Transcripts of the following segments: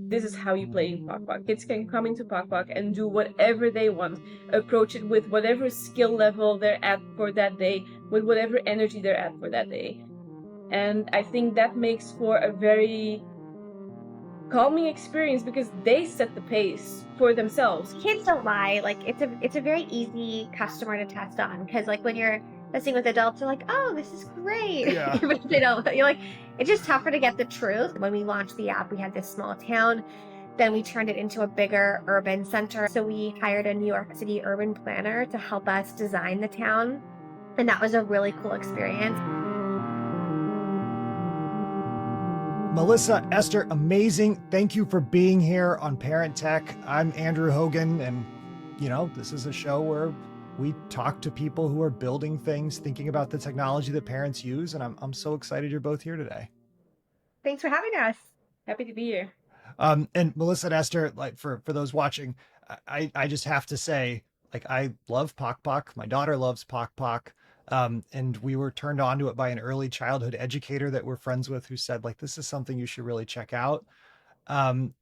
this is how you play in Pok Pok. Kids can come into Pok Pok and do whatever they want, approach it with whatever skill level they're at for that day, with whatever energy they're at for that day. And I think that makes for a very calming experience because they set the pace for themselves. Kids don't lie. Like it's a very easy customer to test on, because like when you're testing with adults, they're like, oh, this is great. Yeah. But they don't. You're like, it's just tougher to get the truth. When we launched the app, we had this small town. Then we turned it into a bigger urban center. So we hired a New York City urban planner to help us design the town. And that was a really cool experience. Melissa, Esther, amazing. Thank you for being here on Parent Tech. I'm Andrew Hogan, and this is a show where we talk to people who are building things, thinking about the technology that parents use, and I'm so excited you're both here today. Thanks for having us. Happy to be here. And Melissa and Esther, like for those watching, I just have to say, like, I love Pok Pok. My daughter loves Pok Pok. And we were turned on to it by an early childhood educator that we're friends with, who said, like, this is something you should really check out. And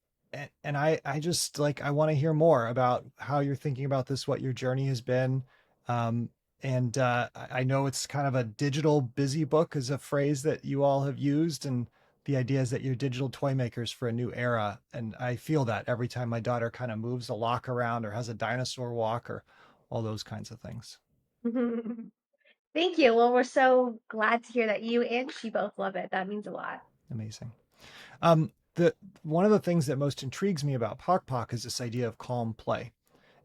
I just I want to hear more about how you're thinking about this, what your journey has been. And I know it's kind of a digital busy book is a phrase that you all have used. And the idea is that you're digital toy makers for a new era. And I feel that every time my daughter kind of moves a lock around or has a dinosaur walk or all those kinds of things. Thank you. Well, we're so glad to hear that you and she both love it. That means a lot. Amazing. One of the things that most intrigues me about Pok Pok is this idea of calm play.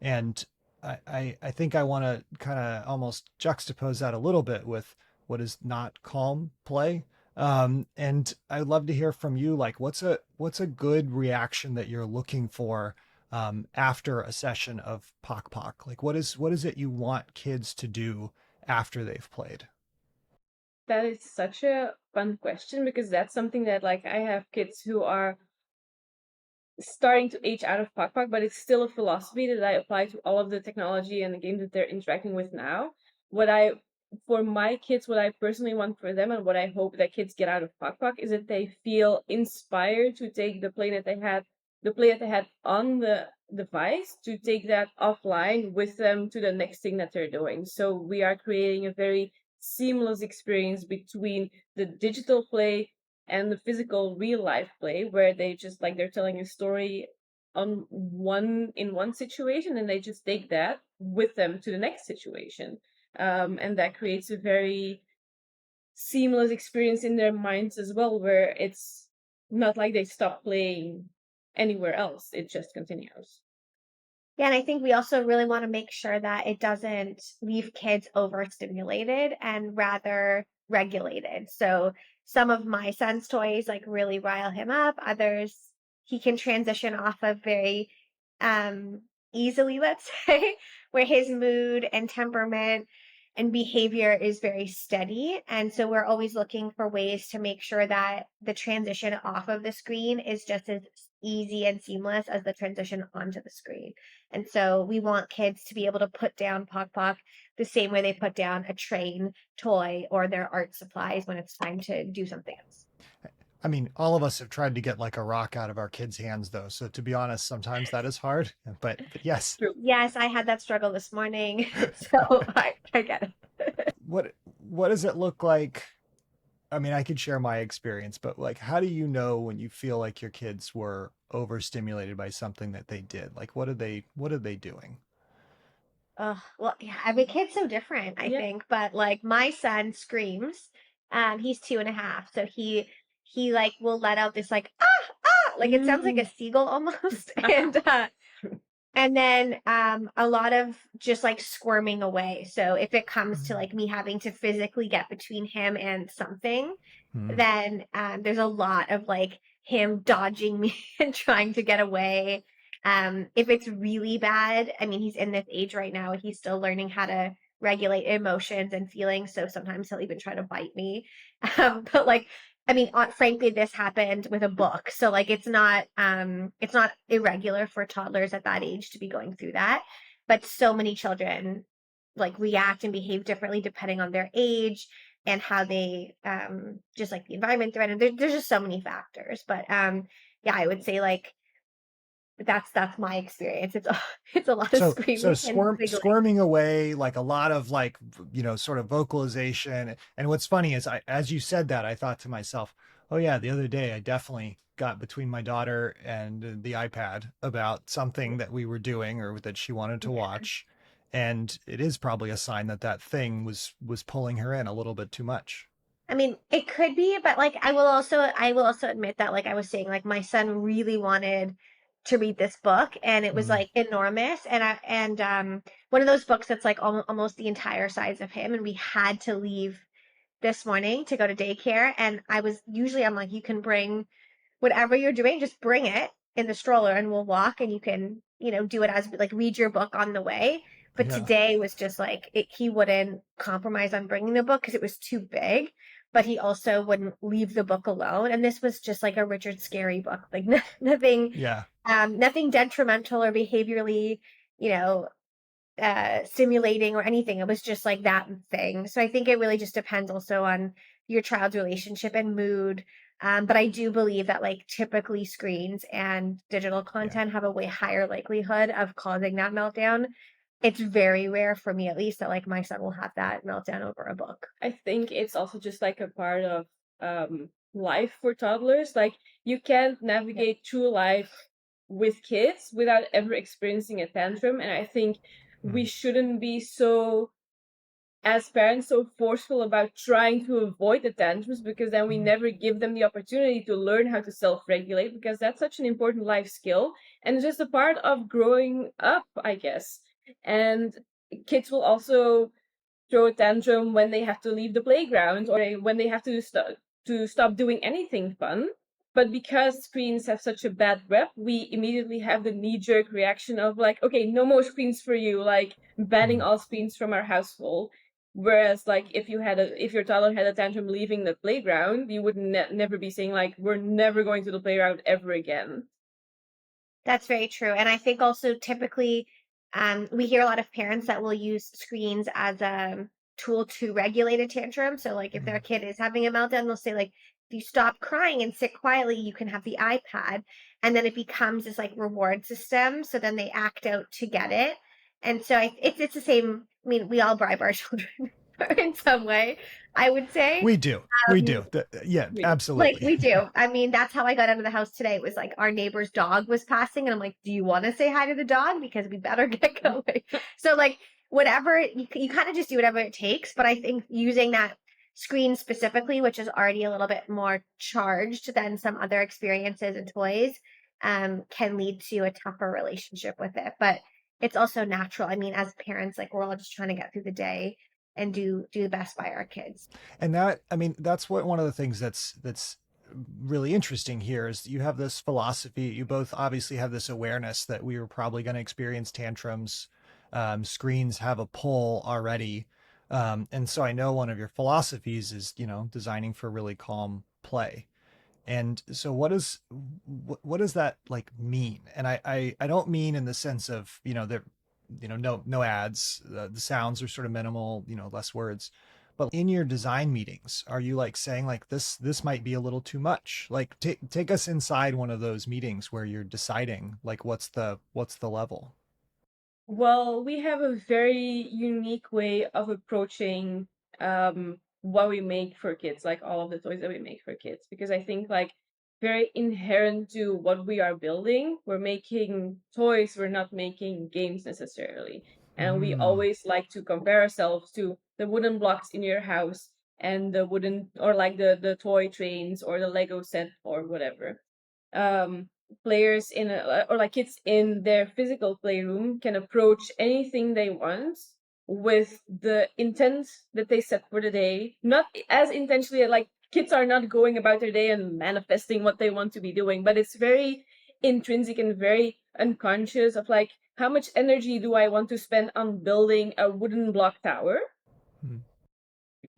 And I think I want to kind of almost juxtapose that a little bit with what is not calm play. And I'd love to hear from you, like, what's a good reaction that you're looking for after a session of Pok Pok? Like, what is it you want kids to do after they've played? That is such a fun question because that's something that I have kids who are starting to age out of Pok Pok, but it's still a philosophy that I apply to all of the technology and the games that they're interacting with now. For my kids, what I personally want for them and what I hope that kids get out of Pok Pok is that they feel inspired to take the play that they had on the device, to take that offline with them to the next thing that they're doing. So we are creating a very seamless experience between the digital play and the physical real life play, where they just they're telling a story in one situation and they just take that with them to the next situation. And that creates a very seamless experience in their minds as well, where it's not like they stop playing anywhere else. It just continues. Yeah, and I think we also really want to make sure that it doesn't leave kids overstimulated and rather regulated. So some of my son's toys really rile him up. Others he can transition off of very easily, let's say, where his mood and temperament and behavior is very steady. And so we're always looking for ways to make sure that the transition off of the screen is just as easy and seamless as the transition onto the screen. And so we want kids to be able to put down Pok Pok the same way they put down a train toy or their art supplies when it's time to do something else. I mean, all of us have tried to get a rock out of our kids' hands, though. So to be honest, sometimes that is hard. But yes. Yes, I had that struggle this morning. So I get it. What does it look like? I mean, I could share my experience, but how do you know when you feel like your kids were overstimulated by something that they did? What are they doing? Well, yeah, every kid's so different, I think. But my son screams. He's 2.5, so he will let out this it sounds like a seagull almost, and then a lot of just squirming away. So if it comes to me having to physically get between him and something, then there's a lot of him dodging me and trying to get away. If it's really bad, I mean, he's in this age right now, he's still learning how to regulate emotions and feelings. So sometimes he'll even try to bite me. But I mean, frankly, this happened with a book. So it's not irregular for toddlers at that age to be going through that. But so many children react and behave differently depending on their age and how they just the environment they're in. There's just so many factors. But yeah, I would say that's my experience. It's a lot of So screaming and wiggling. squirming away, like a lot of like, sort of vocalization. And what's funny is as you said that, I thought to myself, oh yeah, the other day I definitely got between my daughter and the iPad about something that we were doing or that she wanted to Yeah. watch. And it is probably a sign that that thing was pulling her in a little bit too much. I mean, it could be, but like I will also admit that like I was saying, like my son really wanted to read this book and it was Mm, like enormous and one of those books that's like almost the entire size of him, and we had to leave this morning to go to daycare, and I'm like, you can bring whatever you're doing, just bring it in the stroller and we'll walk, and you can, do it as like read your book on the way. But yeah. today was just like he wouldn't compromise on bringing the book because it was too big, but he also wouldn't leave the book alone. And this was just like a Richard Scarry book, like nothing, Yeah. nothing detrimental or behaviorally, you know, stimulating or anything. It was just like that thing. So I think it really just depends also on your child's relationship and mood. But I do believe that like typically screens and digital Yeah. content have a way higher likelihood of causing that meltdown. It's very rare for me, at least, that like my son will have that meltdown over a book. I think it's also just like a part of life for toddlers. Like you can't Yeah. navigate through life with kids without ever experiencing a tantrum. And I think we Mm, shouldn't be so, as parents, so forceful about trying to avoid the tantrums, because then we mm, never give them the opportunity to learn how to self-regulate, because that's such an important life skill and it's just a part of growing up, I guess. And kids will also throw a tantrum when they have to leave the playground or when they have to stop doing anything fun. But because screens have such a bad rep, we immediately have the knee-jerk reaction of like, okay, no more screens for you, like banning mm. all screens from our household. Whereas, like, if your toddler had a tantrum leaving the playground, you would never be saying like, we're never going to the playground ever again. That's very true. And I think also typically we hear a lot of parents that will use screens as a tool to regulate a tantrum. So like if their Mm. kid is having a meltdown, they'll say like, if you stop crying and sit quietly, you can have the iPad. And then it becomes this like reward system. So then they act out to get it. And so it's the same. I mean, we all bribe our children in some way, I would say. We do. We Um, do. Yeah, like absolutely. we do. I mean, that's how I got out of the house today. It was like our neighbor's dog was passing, and I'm like, "Do you want to say hi to the dog? Because we better get going." So like whatever you kind of just do whatever it takes. But I think using that screen specifically, which is already a little bit more charged than some other experiences and toys, can lead to a tougher relationship with it. But it's also natural. I mean, as parents, like we're all just trying to get through the day and do the best by our kids. And that, I mean, that's what one of the things that's really interesting here is you have this philosophy. You both obviously have this awareness that we were probably going to experience tantrums. Screens have a pull already. And so I know one of your philosophies is, designing for really calm play. And so what does that like mean? And I don't mean in the sense of, there, no ads, the sounds are sort of minimal, less words. But in your design meetings, are you like saying like this might be a little too much? Like take us inside one of those meetings where you're deciding like what's the level? Well, we have a very unique way of approaching what we make for kids, like all of the toys that we make for kids, because I think like very inherent to what we are building, we're making toys, we're not making games necessarily. And we Mm, always like to compare ourselves to the wooden blocks in your house and the wooden or like the toy trains or the Lego set or whatever. um Players in or like kids in their physical playroom can approach anything they want with the intent that they set for the day, not as intentionally like kids are not going about their day and manifesting what they want to be doing, but it's very intrinsic and very unconscious of like, how much energy do I want to spend on building a wooden block tower? mm,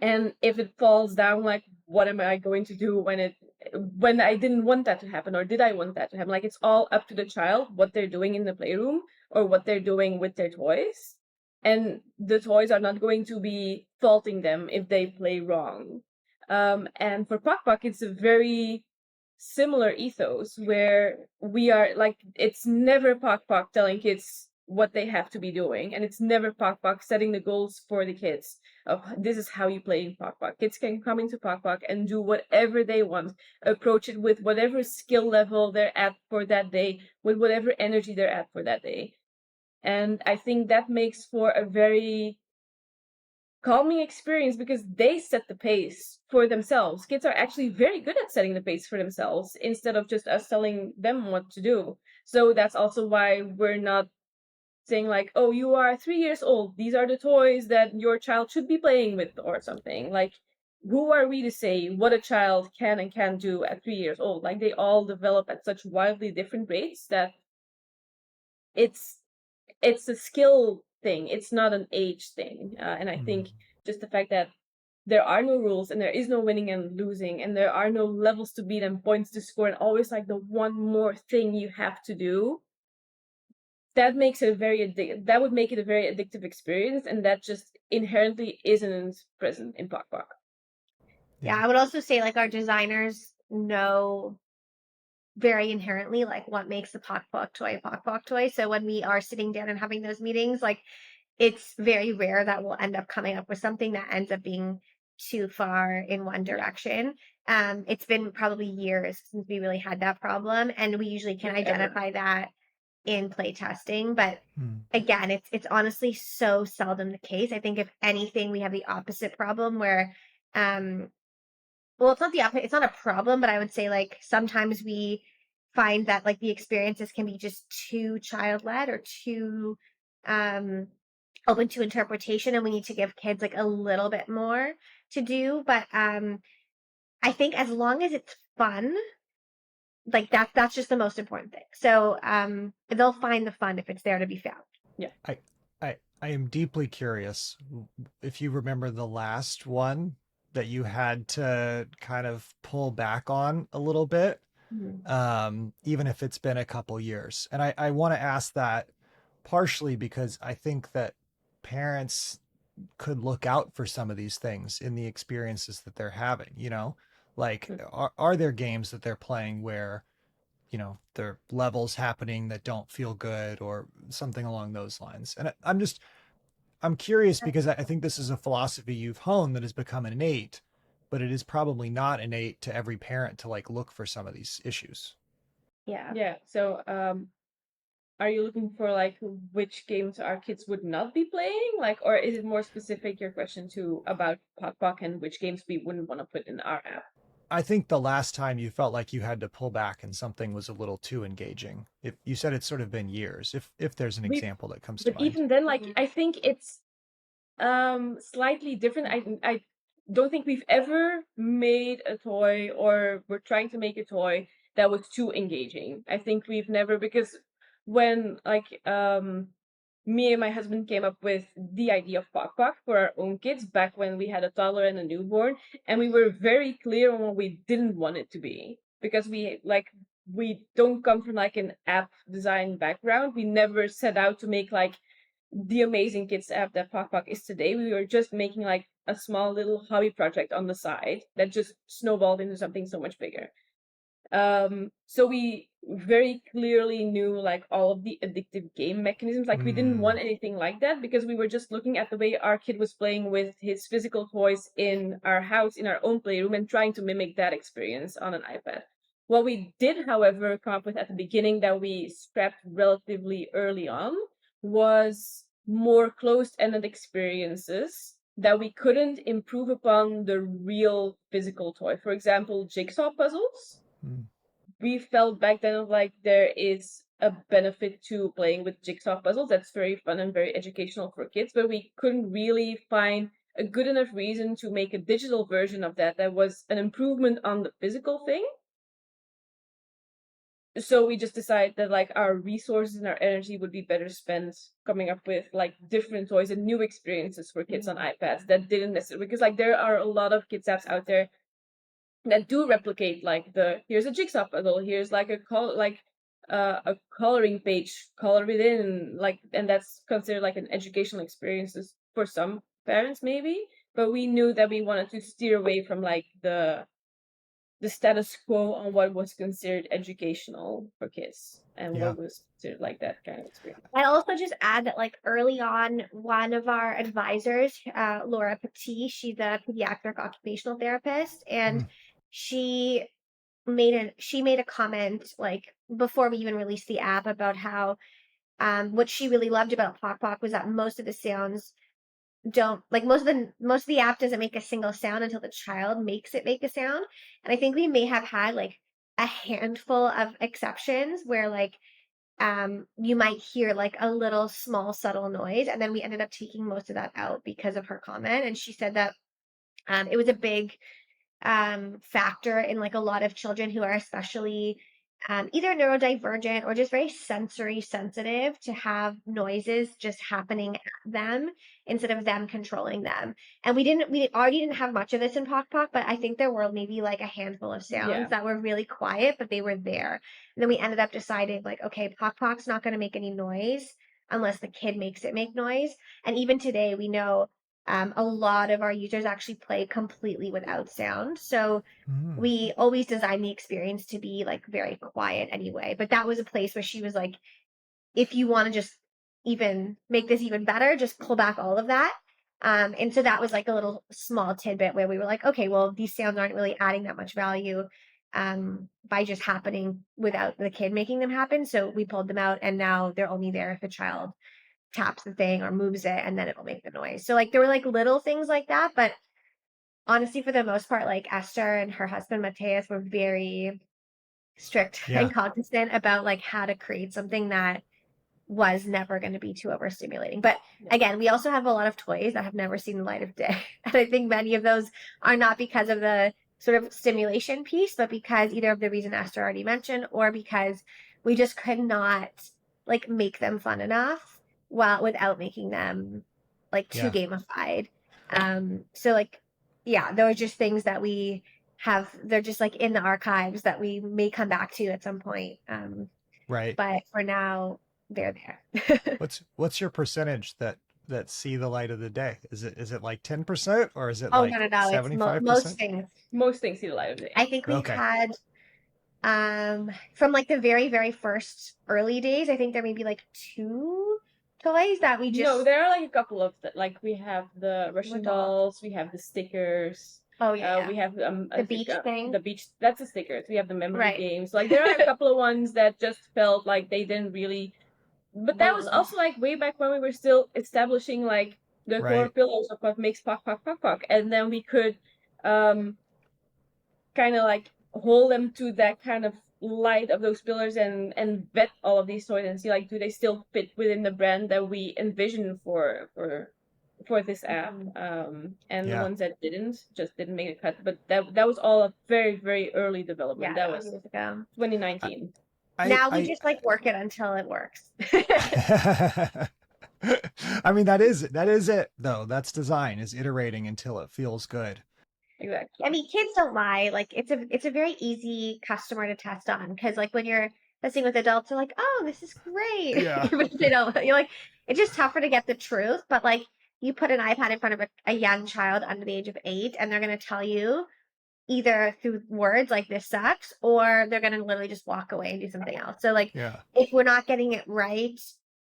And if it falls down, like what am I going to do when I didn't want that to happen, or did I want that to happen? Like it's all up to the child what they're doing in the playroom or what they're doing with their toys, and the toys are not going to be faulting them if they play wrong. And for Pok Pok, it's a very similar ethos where we are like, it's never Pok Pok telling kids what they have to be doing, and it's never Pok Pok setting the goals for the kids of this is how you play in Pok Pok. Kids can come into Pok Pok and do whatever they want, approach it with whatever skill level they're at for that day, with whatever energy they're at for that day. And I think that makes for a very calming experience because they set the pace for themselves. Kids are actually very good at setting the pace for themselves instead of just us telling them what to do. So that's also why we're not saying like, oh, you are 3 years old, these are the toys that your child should be playing with or something. Like, who are we to say what a child can and can't do at 3 years old? Like, they all develop at such wildly different rates that it's a skill thing. It's not an age thing. And I think just the fact that there are no rules and there is no winning and losing and there are no levels to beat and points to score and always like the one more thing you have to do, that makes it that would make it a very addictive experience, and that just inherently isn't present in Pok Pok. Yeah, I would also say like our designers know very inherently like what makes the Pok Pok toy a Pok Pok toy. So when we are sitting down and having those meetings, like it's very rare that we'll end up coming up with something that ends up being too far in one direction. It's been probably years since we really had that problem, and we usually can identify that in playtesting. But again, it's honestly so seldom the case. I think if anything, we have the opposite problem where well, it's not the opposite. It's not a problem, but I would say like sometimes we find that like the experiences can be just too child led or too open to interpretation, and we need to give kids like a little bit more to do. But I think as long as it's fun, like that's just the most important thing. So they'll find the fun if it's there to be found. Yeah. I am deeply curious if you remember the last one that you had to kind of pull back on a little bit, even if it's been a couple years. And I want to ask that partially because I think that parents could look out for some of these things in the experiences that they're having, you know? Like, are there games that they're playing where, you know, there are levels happening that don't feel good or something along those lines? And I'm curious because I think this is a philosophy you've honed that has become innate, but it is probably not innate to every parent to like look for some of these issues. Yeah. So are you looking for like which games our kids would not be playing? Like, or is it more specific, your question to about Pok Pok and which games we wouldn't want to put in our app? I think the last time you felt like you had to pull back and something was a little too engaging. If you said it's sort of been years, if there's an example that comes to But mind. even then, like, I think it's slightly different. I don't think we've ever made a toy or we're trying to make a toy that was too engaging. I think we've never, because when like me and my husband came up with the idea of Pok Pok for our own kids back when we had a toddler and a newborn, and we were very clear on what we didn't want it to be because we don't come from like an app design background. We never set out to make like the amazing kids app that Pok Pok is today. We were just making like a small little hobby project on the side that just snowballed into something so much bigger. So we very clearly knew like all of the addictive game mechanisms. Like we didn't want anything like that because we were just looking at the way our kid was playing with his physical toys in our house, in our own playroom, and trying to mimic that experience on an iPad. What we did, however, come up with at the beginning that we scrapped relatively early on was more closed-ended experiences that we couldn't improve upon the real physical toy. For example, jigsaw puzzles. We felt back then of like there is a benefit to playing with jigsaw puzzles. That's very fun and very educational for kids, but we couldn't really find a good enough reason to make a digital version of that was an improvement on the physical thing. So we just decided that like our resources and our energy would be better spent coming up with like different toys and new experiences for kids on iPads that didn't necessarily, because like there are a lot of kids apps out there that do replicate like here's a jigsaw puzzle, here's like a coloring page, color it in, like, and that's considered like an educational experience for some parents maybe, but we knew that we wanted to steer away from like the the status quo on what was considered educational for kids and Yeah. what was considered like that kind of experience. I also just add that like early on, one of our advisors, Laura Petit, she's a pediatric occupational therapist, and Mm. she she made a comment like before we even released the app about how what she really loved about Pok Pok was that most of the sounds don't like most of the app doesn't make a single sound until the child makes it make a sound. And I think we may have had like a handful of exceptions where like you might hear like a little small subtle noise, and then we ended up taking most of that out because of her comment. And she said that it was a big factor in like a lot of children who are especially either neurodivergent or just very sensory sensitive to have noises just happening at them instead of them controlling them. And we already didn't have much of this in Pok Pok, but I think there were maybe like a handful of sounds Yeah. that were really quiet, but they were there. And then we ended up deciding like, okay, Pok Pok's not going to make any noise unless the kid makes it make noise. And even today, we know a lot of our users actually play completely without sound. So Mm. we always design the experience to be like very quiet anyway. But that was a place where she was like, if you want to just even make this even better, just pull back all of that. And so that was like a little small tidbit where we were like, okay, well, these sounds aren't really adding that much value by just happening without the kid making them happen. So we pulled them out, and now they're only there if the child taps the thing or moves it, and then it'll make the noise. So like there were like little things like that, but honestly, for the most part, like Esther and her husband Mateus were very strict Yeah. and cognizant about like how to create something that was never going to be too overstimulating. But again, we also have a lot of toys that have never seen the light of day. And I think many of those are not because of the sort of stimulation piece, but because either of the reason Esther already mentioned, or because we just could not like make them fun enough while without making them like too Yeah. gamified. So like, yeah, there are just things that we have, they're just like in the archives that we may come back to at some point. Right. But for now, they're there. What's your percentage that see the light of the day? Is it like 10% or is it Oh, like no, no, no. It's most 75%? things. Most things see the light of day. I think we've Okay. had from like the very, very first early days, I think there may be like 2 toys that we just No, there are like a couple of like we have the Russian dolls, we have the stickers. Oh yeah, We have the beach thing. the beach. That's the stickers. We have the memory Right. games. Like there are a couple of ones that just felt like they didn't really. But that was Land. also like way back when we were still establishing like the core Right. pillars of what makes Pok Pok Pok Pok, and then we could kind of like hold them to that kind of light of those pillars and vet all of these toys and see like do they still fit within the brand that we envisioned for this app. And the Yeah. ones that didn't make a cut, but that was all a very very early development. Yeah, That that was was years ago. 2019. Now we just like work it until it works. I mean, that is it though. That's design, is iterating until it feels good. Exactly. I mean, kids don't lie. Like it's a very easy customer to test on because like when you're testing with adults, they're like, "Oh, this is great," Yeah. even if they don't. You're like, it's just tougher to get the truth. But like, you put an iPad in front of a young child under the age of 8, and they're gonna tell you either through words like "this sucks," or they're gonna literally just walk away and do something else. So like, Yeah. if we're not getting it right,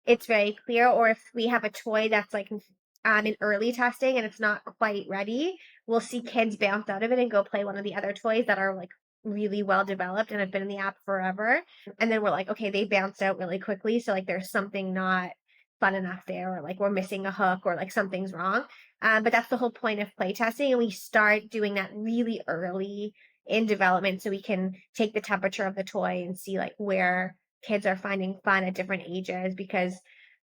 it's very clear. Or if we have a toy that's like in early testing and it's not quite ready, we'll see kids bounce out of it and go play one of the other toys that are like really well developed and have been in the app forever. And then we're like, okay, they bounced out really quickly. So like there's something not fun enough there, or like we're missing a hook, or like something's wrong. But that's the whole point of playtesting. And we start doing that really early in development so we can take the temperature of the toy and see like where kids are finding fun at different ages, because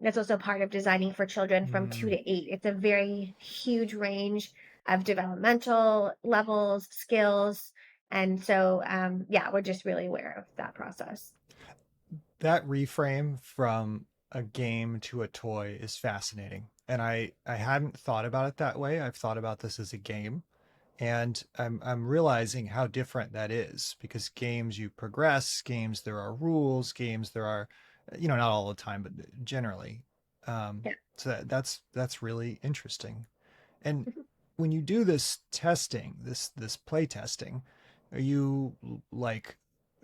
that's also part of designing for children from 2 to 8. It's a very huge range of developmental levels, skills. And so, yeah, we're just really aware of that process. That reframe from a game to a toy is fascinating. And I hadn't thought about it that way. I've thought about this as a game. And I'm realizing how different that is, because games you progress, games there are rules, games there are, not all the time, but generally. Yeah. So that's really interesting. And when you do this testing, this play testing, Are you like,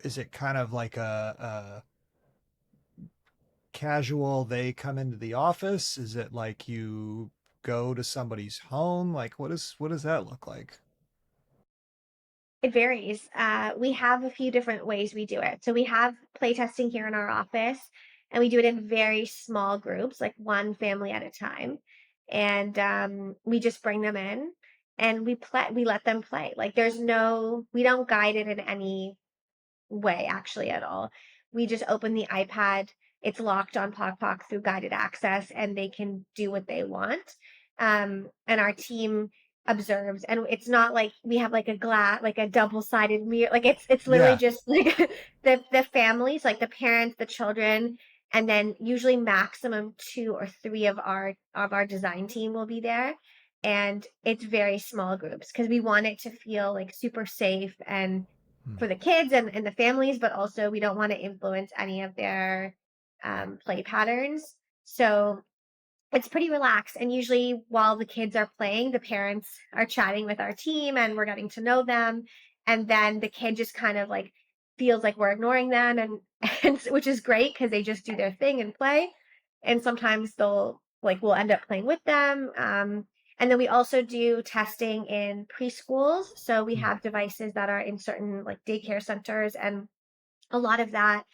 is it kind of like a casual, they come into the office? Is it like you go to somebody's home? Like what does that look like? It varies. We have a few different ways we do it. So we have playtesting here in our office, and we do it in very small groups, like one family at a time. And we just bring them in and we play. We let them play. Like we don't guide it in any way actually at all. We just open the iPad. It's locked on Pok Pok through guided access, and they can do what they want. And our team observes, and it's not like we have like a glass, like a double-sided mirror. Like it's literally Yeah. just like the families, like the parents, the children, and then usually maximum two or three of our design team will be there. And it's very small groups because we want it to feel like super safe and Hmm. for the kids and the families, but also we don't want to influence any of their play patterns. So it's pretty relaxed. And usually while the kids are playing, the parents are chatting with our team and we're getting to know them. And then the kid just kind of like feels like we're ignoring them and which is great because they just do their thing and play. And sometimes we'll end up playing with them. And then we also do testing in preschools. So we Hmm. have devices that are in certain like daycare centers, and a lot of that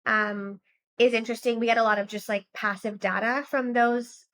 um, is interesting. We get a lot of just like passive data from those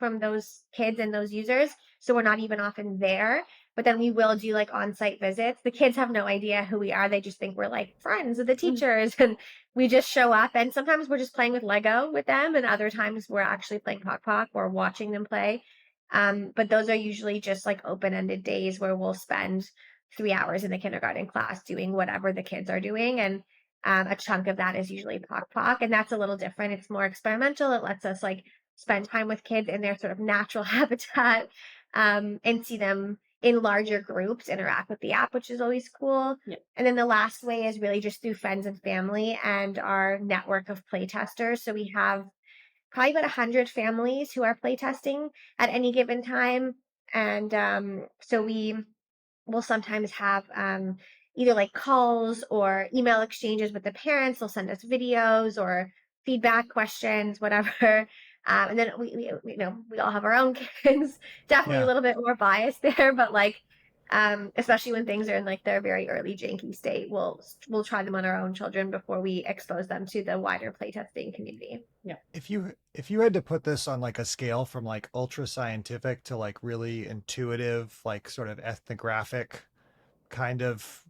kids and those users. So we're not even often there, but then we will do like on-site visits. The kids have no idea who we are. They just think we're like friends of the teachers and we just show up, and sometimes we're just playing with Lego with them and other times we're actually playing Pok Pok or watching them play. But those are usually just like open-ended days where we'll spend 3 hours in the kindergarten class doing whatever the kids are doing. And a chunk of that is usually Pok Pok, and that's a little different. It's more experimental. It lets us like spend time with kids in their sort of natural habitat, and see them in larger groups interact with the app, which is always cool. Yeah. And then the last way is really just through friends and family and our network of playtesters. So we have probably about 100 families who are playtesting at any given time. And so we will sometimes have either like calls or email exchanges with the parents. They'll send us videos or feedback questions, whatever. And then we all have our own kids. Definitely a Yeah. little bit more biased there, but like especially when things are in like their very early janky state, we'll try them on our own children before we expose them to the wider playtesting community. Yeah. If you had to put this on like a scale from like ultra scientific to like really intuitive, like sort of ethnographic kind of,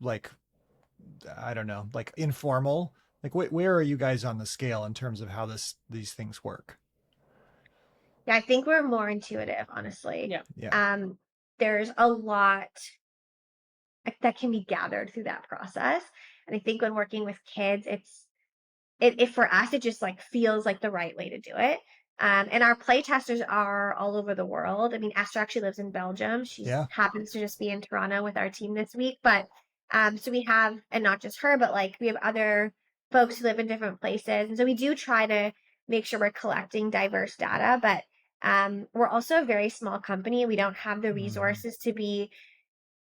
like I don't know, like informal, like where are you guys on the scale in terms of how these things work? Yeah, I think we're more intuitive, honestly. Yeah. Yeah. There's a lot that can be gathered through that process. And I think when working with kids, it for us, it just like feels like the right way to do it. And our play testers are all over the world. I mean, Esther actually lives in Belgium. She Yeah. happens to just be in Toronto with our team this week. But so we have, and not just her, but like we have other folks who live in different places. And so we do try to make sure we're collecting diverse data, but we're also a very small company. We don't have the Mhm. resources to be,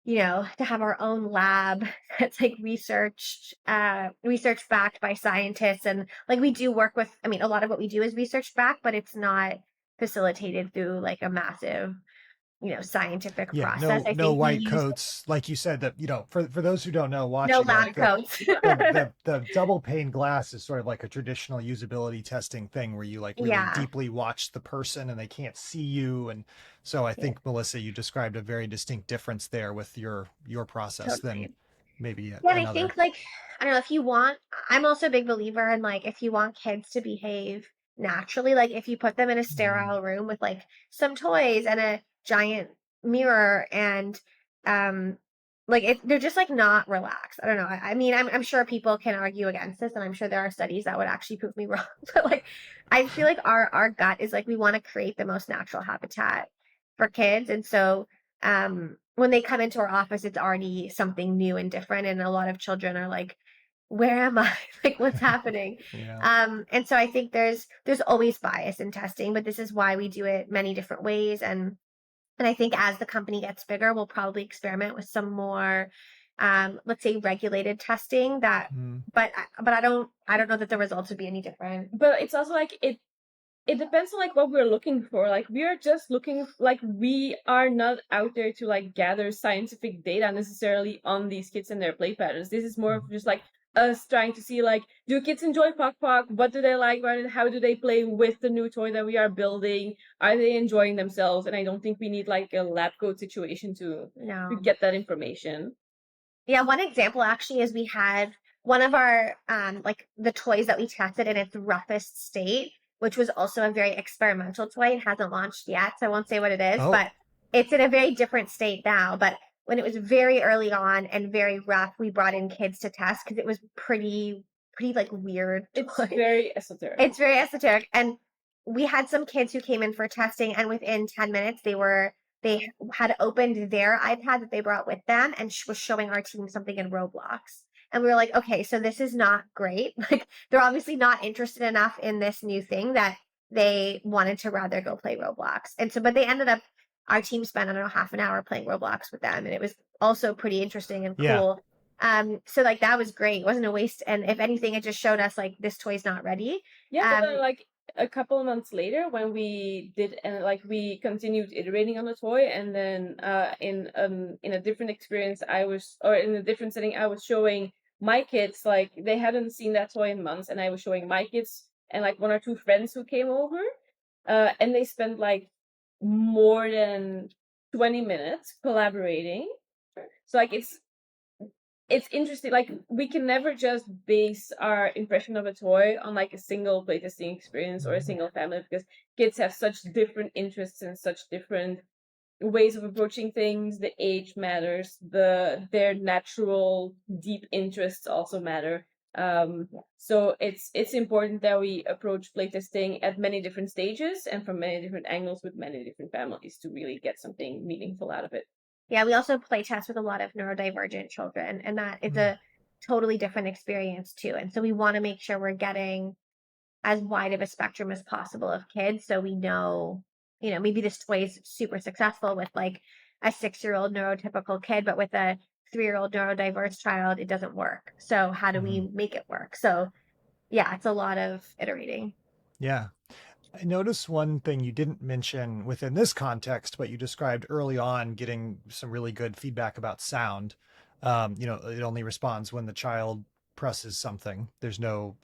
to have our own lab that's like research backed by scientists. And like we do work with, I mean, a lot of what we do is research backed, but it's not facilitated through like a massive, scientific Yeah, process. I no think we white use coats, like you said, that for those who don't know no watching, like lab coats. the double pane glass is sort of like a traditional usability testing thing where you like really Yeah, deeply watch the person and they can't see you. And so I yeah, think, Melissa, you described a very distinct difference there with your process than totally. maybe Yeah, and I another. think like I don't know if you want. I'm also a big believer in like if you want kids to behave naturally, like if you put them in a Mm, sterile room with like some toys and a giant mirror and um like if they're just like not relaxed. I don't know. I mean, I'm sure people can argue against this, and I'm sure there are studies that would actually prove me wrong. But like I feel like our gut is like we want to create the most natural habitat for kids, and so when they come into our office, it's already something new and different. And a lot of children are like, where am I? Like, what's happening? yeah. And so I think there's always bias in testing, but this is why we do it many different ways. And I think as the company gets bigger, we'll probably experiment with some more let's say regulated testing that, Mm. but I don't know that the results would be any different. But it's also like it depends on like what we're looking for. Like we are just looking like we are not out there to like gather scientific data necessarily on these kids and their play patterns. This is more of just like us trying to see like, do kids enjoy Pok Pok? What do they like? How do they play with the new toy that we are building? Are they enjoying themselves? And I don't think we need like a lab coat situation to get that information. Yeah, one example actually is we had one of our like the toys that we tested in its roughest state, which was also a very experimental toy. It hasn't launched yet, so I won't say what it is, but it's in a very different state now. But when it was very early on and very rough, we brought in kids to test because it was pretty like weird. It's very esoteric. It's very esoteric. And we had some kids who came in for testing, and within 10 minutes they had opened their iPad that they brought with them and was showing our team something in Roblox. And we were like, okay, so this is not great. Like, they're obviously not interested enough in this new thing that they wanted to rather go play Roblox. And so, but they ended up, our team spent, I don't know, half an hour playing Roblox with them. And it was also pretty interesting and cool. So like that was great. It wasn't a waste. And if anything, it just showed us like this toy's not ready. Yeah, but then, like a couple of months later when we did and like we continued iterating on the toy, and then in a different experience in a different setting I was showing my kids, like they hadn't seen that toy in months, and I was showing my kids and like one or two friends who came over, and they spent like more than 20 minutes collaborating. So like it's interesting. Like we can never just base our impression of a toy on like a single playtesting experience or a single family, because kids have such different interests and such different ways of approaching things. The age matters, their natural deep interests also matter. So it's important that we approach playtesting at many different stages and from many different angles with many different families to really get something meaningful out of it. Yeah, we also play test with a lot of neurodivergent children, and that is a totally different experience too. And so we want to make sure we're getting as wide of a spectrum as possible of kids, so we know, maybe this toy is super successful with like a 6-year-old neurotypical kid, but with a 3-year-old neurodiverse child, it doesn't work. So how do we make it work? So yeah, it's a lot of iterating. Yeah. I noticed one thing you didn't mention within this context, but you described early on getting some really good feedback about sound. It only responds when the child presses something. There's no,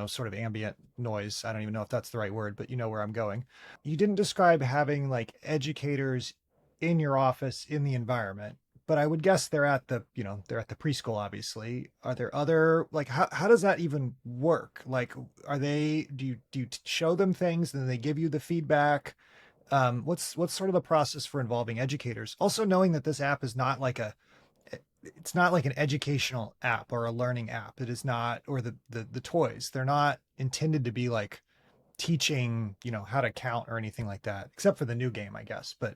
sort of ambient noise. I don't even know if that's the right word, but you know where I'm going. You didn't describe having like educators in your office in the environment, but I would guess they're at the preschool, obviously. Are there other, like, how does that even work? Like, do you show them things and then they give you the feedback? What's sort of the process for involving educators? Also knowing that this app is not like it's not like an educational app or a learning app. It is not, or the toys, they're not intended to be like teaching, how to count or anything like that, except for the new game, I guess. But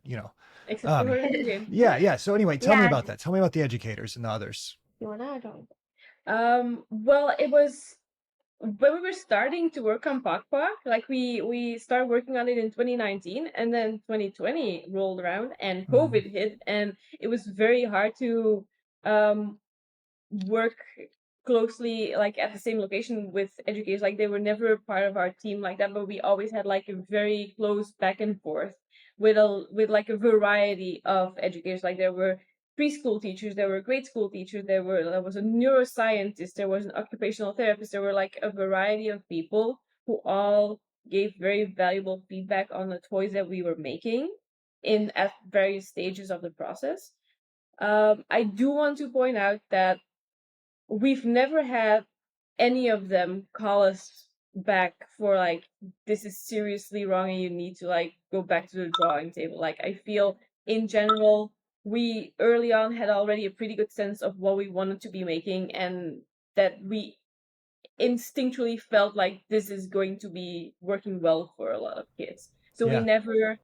except for the new game. Yeah. So anyway, tell me about that. Tell me about the educators and the others. You wanna go? Well, it was when we were starting to work on Pok Pok, like we started working on it in 2019, and then 2020 rolled around and COVID hit, and it was very hard to work closely like at the same location with educators. Like they were never part of our team like that, but we always had like a very close back and forth with like a variety of educators. Like there were preschool teachers, there were grade school teachers, there was a neuroscientist, there was an occupational therapist, there were like a variety of people who all gave very valuable feedback on the toys that we were making at various stages of the process. I do want to point out that we've never had any of them call us back for like, this is seriously wrong and you need to like go back to the drawing table. Like I feel in general we early on had already a pretty good sense of what we wanted to be making, and that we instinctually felt like this is going to be working well for a lot of kids. So we never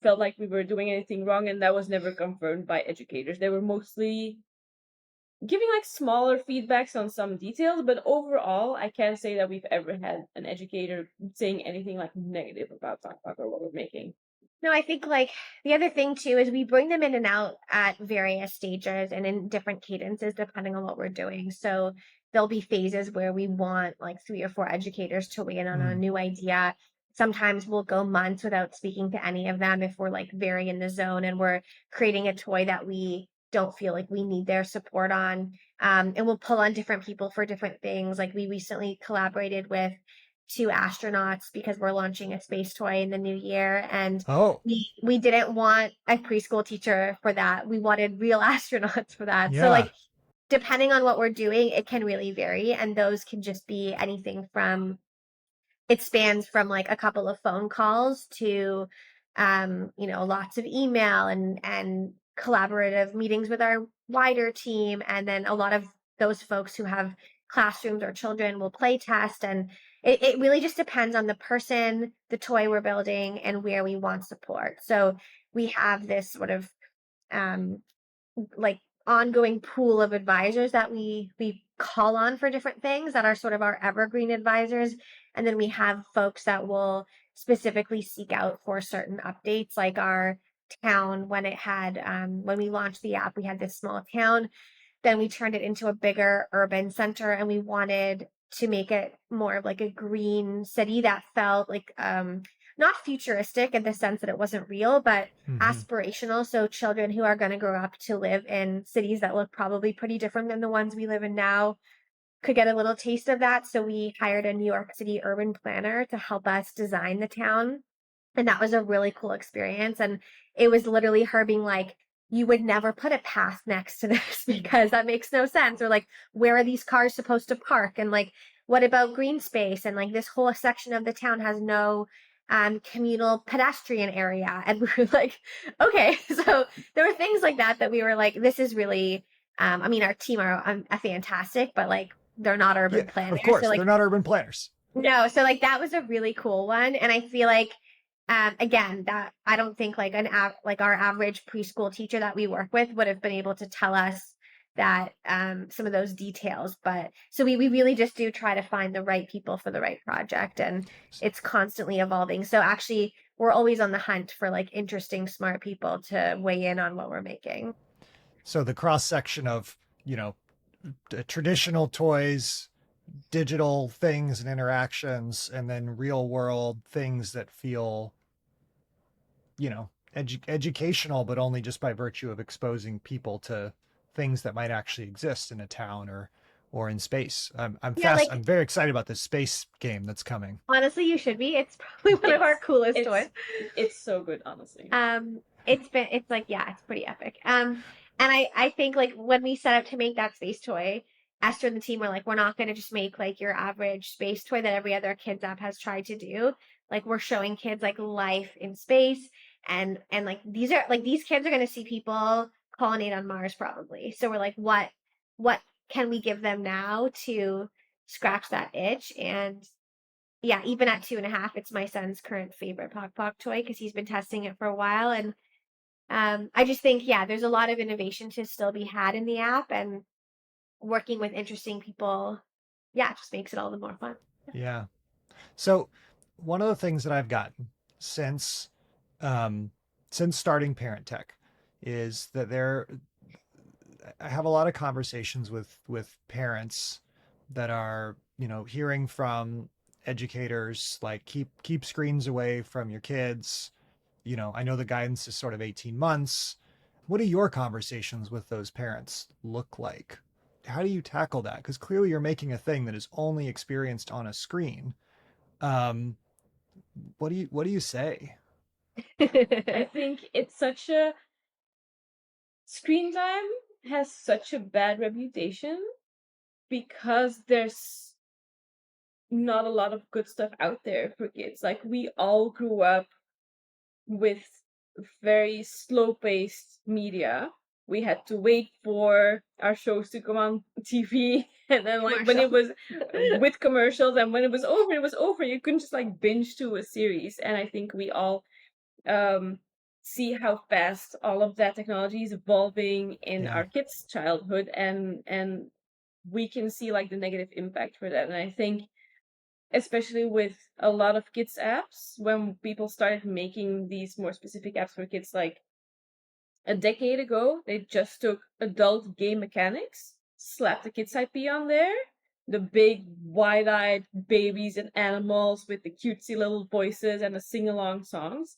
felt like we were doing anything wrong, and that was never confirmed by educators. They were mostly giving like smaller feedbacks on some details, but overall I can't say that we've ever had an educator saying anything like negative about Pok Pok or what we're making. No, I think like the other thing too is we bring them in and out at various stages and in different cadences depending on what we're doing. So there'll be phases where we want like 3 or 4 educators to weigh in on a Mm. new idea. Sometimes we'll go months without speaking to any of them if we're like very in the zone and we're creating a toy that we don't feel like we need their support on. And we'll pull on different people for different things. Like we recently collaborated with 2 astronauts because we're launching a space toy in the new year, and Oh, we didn't want a preschool teacher for that. We wanted real astronauts for that. So yeah. like depending on what we're doing, it can really vary, and those can just be anything from it spans from like a couple of phone calls to lots of email and collaborative meetings with our wider team, and then a lot of those folks who have classrooms or children will play test, and it really just depends on the person, the toy we're building, and where we want support. So we have this sort of um like ongoing pool of advisors that we call on for different things that are sort of our evergreen advisors, and then we have folks that will specifically seek out for certain updates, like our town when it had when we launched the app, we had this small town, then we turned it into a bigger urban center, and we wanted to make it more of like a green city that felt like not futuristic in the sense that it wasn't real, but Hmm. aspirational. So children who are going to grow up to live in cities that look probably pretty different than the ones we live in now could get a little taste of that. So we hired a New York City urban planner to help us design the town. And that was a really cool experience. And it was literally her being like, you would never put a path next to this because that makes no sense. Or like, where are these cars supposed to park? And like, what about green space? And like, this whole section of the town has no communal pedestrian area. And we were like, okay. So there were things like that that we were like, this is really, I mean, our team are fantastic, but like, they're not Yeah, urban of planners. So course. like, They're not urban planners. no, so like that was a really cool one, and I feel like, again, that I don't think like like our average preschool teacher that we work with would have been able to tell us that some of those details. But so we really just do try to find the right people for the right project, and it's constantly evolving. So actually, we're always on the hunt for like interesting, smart people to weigh in on what we're making. So the cross section of, you know, traditional toys, digital things and interactions, and then real world things that feel, you know, educational, but only just by virtue of exposing people to things that might actually exist in a town or in space. Yeah, like I'm very excited about this space game that's coming. honestly, you should be. It's probably one of our It's coolest it's toys. it's so good, honestly. It's like, yeah, it's pretty epic. And I think like when we set out to make that space toy, Esther and the team were like, we're not going to just make like your average space toy that every other kids app has tried to do. Like we're showing kids like life in space, and like these kids are going to see people colonate on Mars probably. So we're like, what can we give them now to scratch that itch? And yeah, even at 2.5, it's my son's current favorite Pok Pok toy because he's been testing it for a while. And I just think, yeah, there's a lot of innovation to still be had in the app, and working with interesting people, yeah, it just makes it all the more fun. Yeah. So one of the things that I've gotten since um, since starting Parent Tech is that I have a lot of conversations with parents that are, you know, hearing from educators like keep screens away from your kids. You know, I know the guidance is sort of 18 months. What do your conversations with those parents look like? How do you tackle that? Because clearly you're making a thing that is only experienced on a screen. Um, what do you say? I think it's such a screen time has such a bad reputation because there's not a lot of good stuff out there for kids. Like we all grew up with very slow paced media. We had to wait for our shows to come on TV, and then like when it Commercial. was with commercials, and when it was over, it was over. You couldn't just like binge to a series. And I think we all um see how fast all of that technology is evolving in Yeah. our kids' childhood, and we can see like the negative impact for that. And I think especially with a lot of kids apps, when people started making these more specific apps for kids, like a decade ago, they just took adult game mechanics, slapped the kids IP on there, the big wide-eyed babies and animals with the cutesy little voices and the sing-along songs.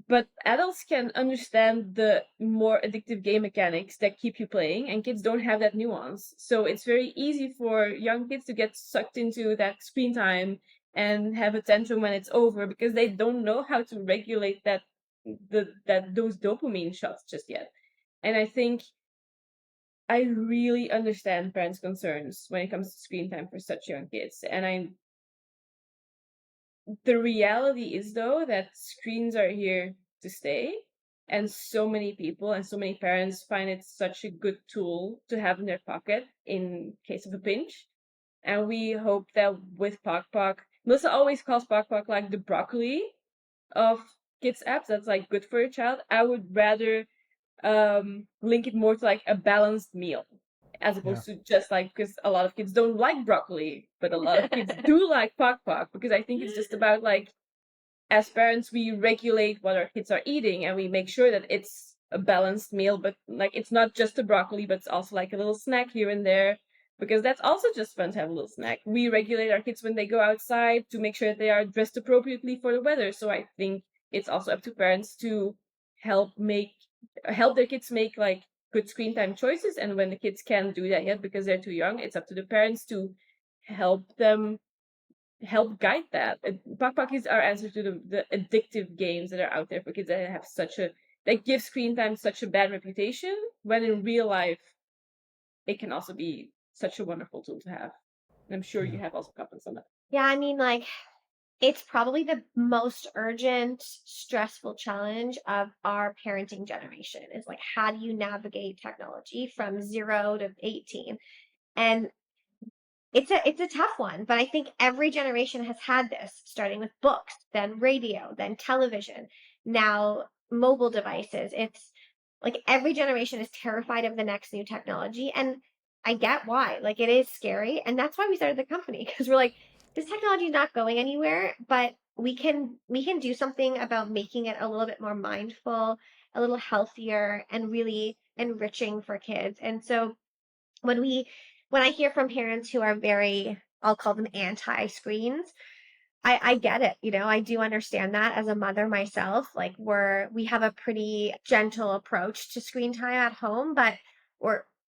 But adults can understand the more addictive game mechanics that keep you playing, and kids don't have that nuance. So it's very easy for young kids to get sucked into that screen time and have a tantrum when it's over because they don't know how to regulate those dopamine shots just yet. And I think I really understand parents' concerns when it comes to screen time for such young kids. And the reality is, though, that screens are here to stay, and so many people and so many parents find it such a good tool to have in their pocket in case of a pinch. And we hope that with Pok Pok, Melissa always calls Pok Pok like the broccoli of kids apps. That's like good for your child. I would rather link it more to like a balanced meal as opposed to just like, because a lot of kids don't like broccoli, but a lot of kids do like Pok Pok, because I think it's just about like, as parents, we regulate what our kids are eating and we make sure that it's a balanced meal, but like it's not just the broccoli, but it's also like a little snack here and there, because that's also just fun to have a little snack. We regulate our kids when they go outside to make sure that they are dressed appropriately for the weather. So I think it's also up to parents to help their kids make like good screen time choices. And when the kids can't do that yet because they're too young, it's up to the parents to help guide that. Pok Pok is our answer to the addictive games that are out there for kids that have that give screen time such a bad reputation, when in real life it can also be such a wonderful tool to have. And I'm sure you have also comments on that. Yeah, I mean, like, it's probably the most urgent, stressful challenge of our parenting generation is like, how do you navigate technology from 0 to 18? And it's a tough one, but I think every generation has had this, starting with books, then radio, then television, now mobile devices. It's like every generation is terrified of the next new technology, and I get why. Like, it is scary, and that's why we started the company, because we're like, this technology is not going anywhere, but we can do something about making it a little bit more mindful, a little healthier, and really enriching for kids. And so when we when I hear from parents who are very, I'll call them anti-screens, I get it. I do understand that as a mother myself. Like, we have a pretty gentle approach to screen time at home, but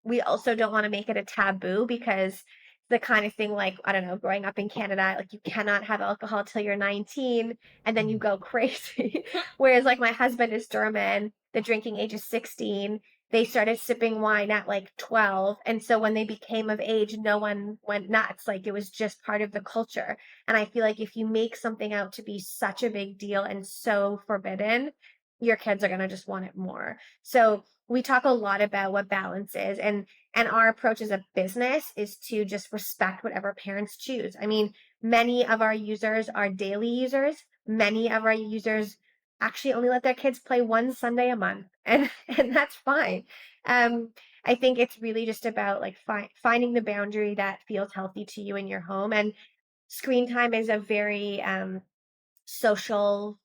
we also don't want to make it a taboo, because the kind of thing, like, I don't know, growing up in Canada, like, you cannot have alcohol till you're 19 and then you go crazy. Whereas like my husband is German, the drinking age is 16. They started sipping wine at like 12. And so when they became of age, no one went nuts. Like, it was just part of the culture. And I feel like if you make something out to be such a big deal and so forbidden, your kids are going to just want it more. So we talk a lot about what balance is, and our approach as a business is to just respect whatever parents choose. I mean, many of our users are daily users. Many of our users actually only let their kids play one Sunday a month, and that's fine. I think it's really just about like finding the boundary that feels healthy to you in your home. And screen time is a very social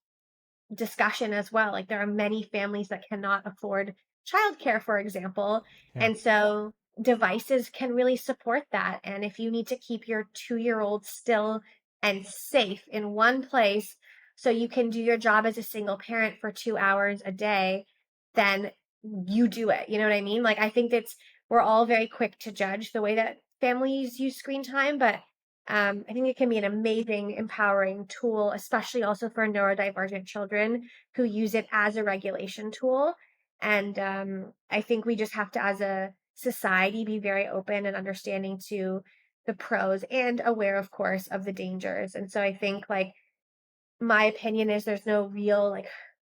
discussion as well. Like, there are many families that cannot afford childcare, for example. Yeah. And so devices can really support that. And if you need to keep your 2-year-old still and safe in one place so you can do your job as a single parent for 2 hours a day, then you do it. You know what I mean? Like, I think we're all very quick to judge the way that families use screen time, but I think it can be an amazing, empowering tool, especially also for neurodivergent children who use it as a regulation tool. And I think we just have to, as a society, be very open and understanding to the pros and aware, of course, of the dangers. And so I think, like, my opinion is there's no real like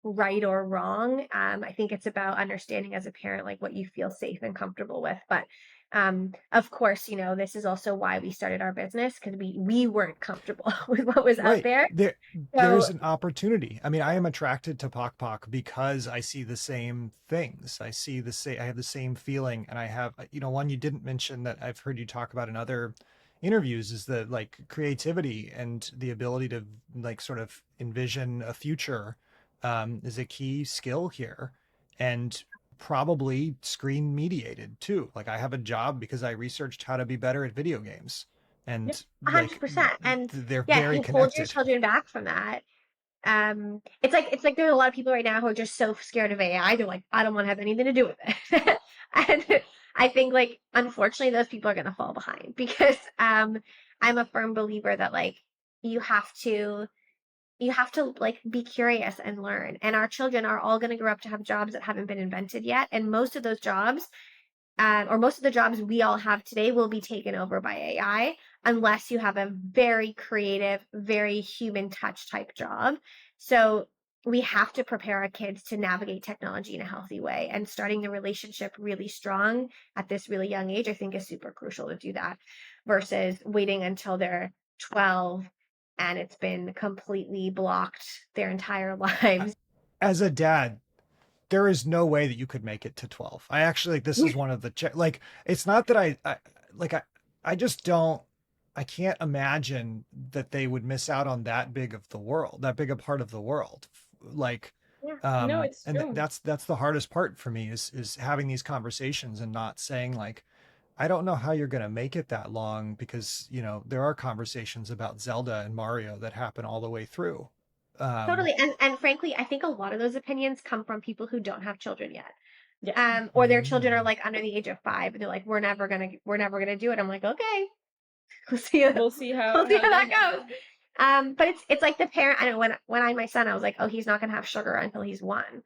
right or wrong. I think it's about understanding as a parent like what you feel safe and comfortable with. But of course, this is also why we started our business, because we weren't comfortable with what was out Right. there. There's So an opportunity. I mean, I am attracted to Pok Pok because I see the same things. I have the same feeling, and I have, one you didn't mention that I've heard you talk about in other interviews is the like creativity and the ability to like sort of envision a future is a key skill here, and probably screen mediated too. Like I have a job because I researched how to be better at video games, Yeah. and like 100%. And they're yeah, if very you hold your connected. children back from that, it's like there's a lot of people right now who are just so scared of AI. They're like, I don't want to have anything to do with it. And I think like unfortunately those people are gonna fall behind because I'm a firm believer that like you have to you have to like be curious and learn. And our children are all going to grow up to have jobs that haven't been invented yet. And most of those jobs, or most of the jobs we all have today, will be taken over by AI unless you have a very creative, very human touch type job. So we have to prepare our kids to navigate technology in a healthy way. And starting the relationship really strong at this really young age, I think is super crucial to do that versus waiting until they're 12 and it's been completely blocked their entire lives. As a dad, there is no way that you could make it to 12. I actually like this is one of the like it's not that I like I just don't I can't imagine that they would miss out on that big of the world, that big a part of the world. Like Yeah. No, it's and true. that's the hardest part for me is having these conversations and not saying like I don't know how you're going to make it that long because, you know, there are conversations about Zelda and Mario that happen all the way through. Um Totally. And frankly, I think a lot of those opinions come from people who don't have children yet. Yeah. Or their children are mm, like under the age of 5 and they're like, we're never gonna do it. I'm like, okay, we'll see We'll see we'll see how how that that goes. goes. But it's like the parent. I know when I had my son, I was like, oh, he's not gonna have sugar until he's 1.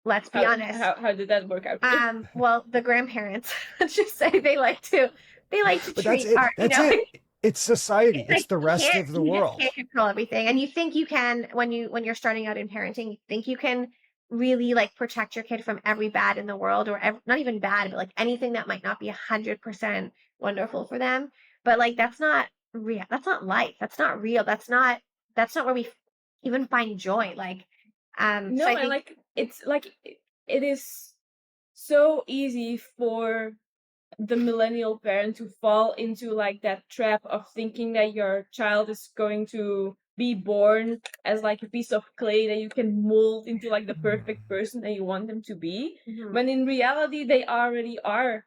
Let's be How honest. how did that work out for you? Well, the grandparents, let's just say they like to but that's treat it. our, That's it. It's society. it's It's like the rest of the you just world. can't control everything. And you think you can when you're starting out in parenting, you think you can really like protect your kid from every bad in the world or not even bad, but like anything that might not be 100% wonderful for them. But like that's not real. That's not life. That's not real. That's not where we even find joy. So No, I and think like it's like it is so easy for the millennial parent to fall into like that trap of thinking that your child is going to be born as like a piece of clay that you can mold into like the perfect person that you want them to be, mhm. when in reality they already are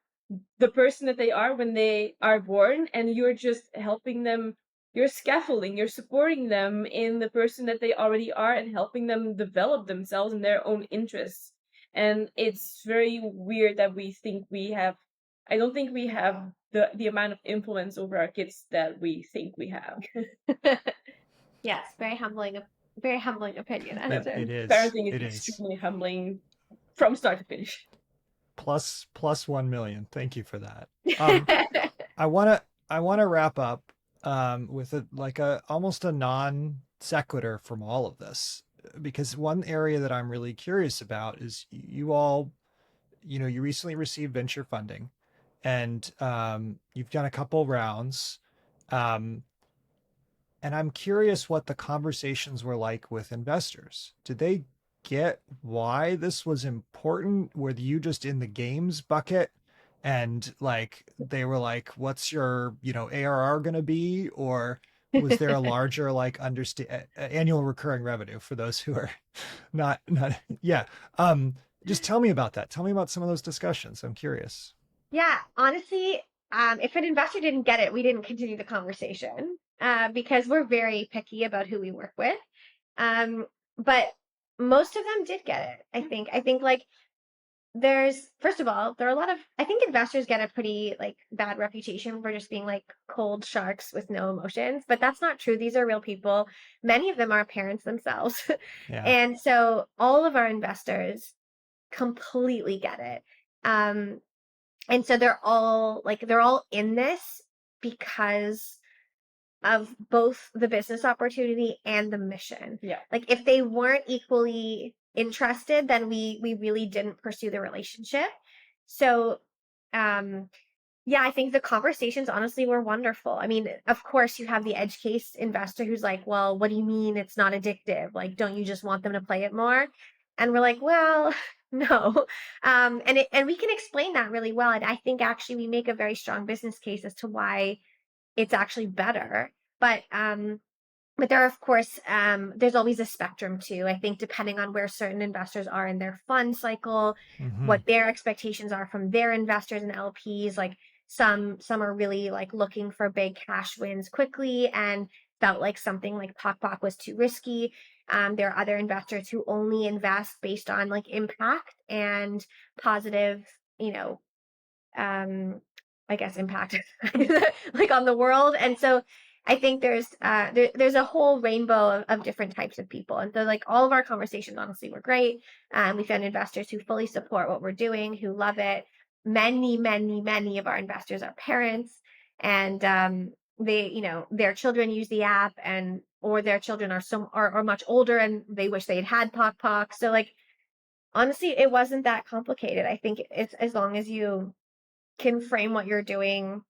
the person that they are when they are born, and you're just helping them, you're scaffolding, you're supporting them in the person that they already are and helping them develop themselves in their own interests. And it's very weird that we think we have, I don't think we have the amount of influence over our kids that we think we have. Yes, very humbling opinion, No, Esther. It is. parenting is It is. extremely humbling from start to finish. Plus 1 million. Thank you for that. I wanna I wanna wrap up with a like a almost a non sequitur from all of this because one area that I'm really curious about is you all, you know, you recently received venture funding and you've done a couple rounds. Um, and I'm curious what the conversations were like with investors. Did they get why this was important? Were you just in the games bucket and like they were like, what's your, you know, ARR going to be? Or was there a larger like understand annual recurring revenue for those who are not yeah. Just tell me about that. Tell me about some of those discussions. I'm curious. Yeah, honestly, if an investor didn't get it, we didn't continue the conversation because we're very picky about who we work with. But most of them did get it. I think like there's first of all, there are a lot of I think investors get a pretty like bad reputation for just being like cold sharks with no emotions, but that's not true. These are real people. Many of them are parents themselves. Yeah. And so all of our investors completely get it. Um, and so they're all in this because of both the business opportunity and the mission. Yeah. Like if they weren't equally interested, then we really didn't pursue the relationship. So um yeah, I think the conversations honestly were wonderful. I mean, of course you have the edge case investor who's like, "Well, what do you mean it's not addictive? Like don't you just want them to play it more?" And we're like, "Well, No. And we can explain that really well. And I think actually we make a very strong business case as to why it's actually better. But there are, of course, there's always a spectrum too. I think depending on where certain investors are in their fund cycle, Mm-hmm. what their expectations are from their investors and LPs, like some are really like looking for big cash wins quickly and felt like something like Pok Pok was too risky. There are other investors who only invest based on like impact and positive, you know, um I guess impact like on the world. And so I think there's a whole rainbow of different types of people. And so like all of our conversations honestly were great. We found investors who fully support what we're doing, who love it. Many of our investors are parents, and they, you know, their children use the app, and or their children are much older and they wish they'd had Pok Pok. So like honestly, it wasn't that complicated. I think it's as long as you can frame what you're doing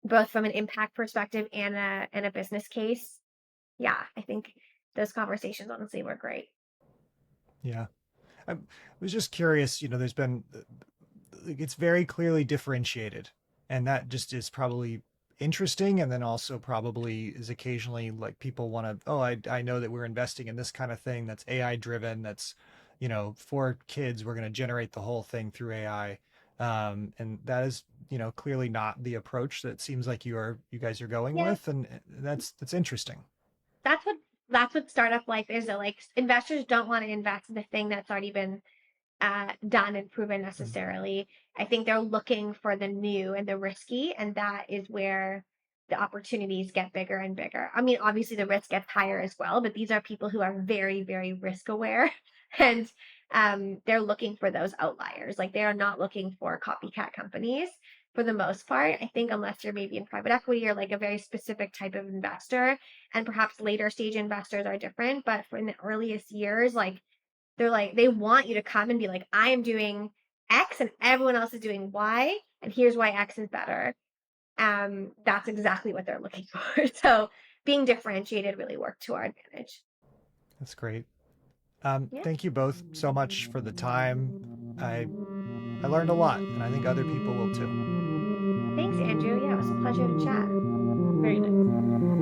both from an impact perspective and a business case. Yeah, I think those conversations honestly were great. Yeah. I was just curious, there's been, it's very clearly differentiated. And that just is probably interesting. And then also probably is occasionally like people want to, oh, I know that we're investing in this kind of thing that's AI driven, that's, for kids, we're going to generate the whole thing through AI. And that is, clearly not the approach that seems like you guys are going Yeah, with. And that's interesting. that's what that's what startup life is. Though. Like investors don't want to invest in the thing that's already been done and proven necessarily. I think they're looking for the new and the risky, and that is where the opportunities get bigger and bigger. I mean, obviously the risk gets higher as well, but these are people who are very, very risk aware, and they're looking for those outliers. Like they are not looking for copycat companies for the most part. I think unless you're maybe in private equity or like a very specific type of investor, and perhaps later stage investors are different. But for in the earliest years, like they're like, they want you to come and be like, I am doing X and everyone else is doing Y, and here's why X is better. That's exactly what they're looking for. So being differentiated really worked to our advantage. That's great. Yeah. Thank you both so much for the time. I learned a lot, and I think other people will too. Thanks, Andrew. Yeah, it was a pleasure to chat. Very nice.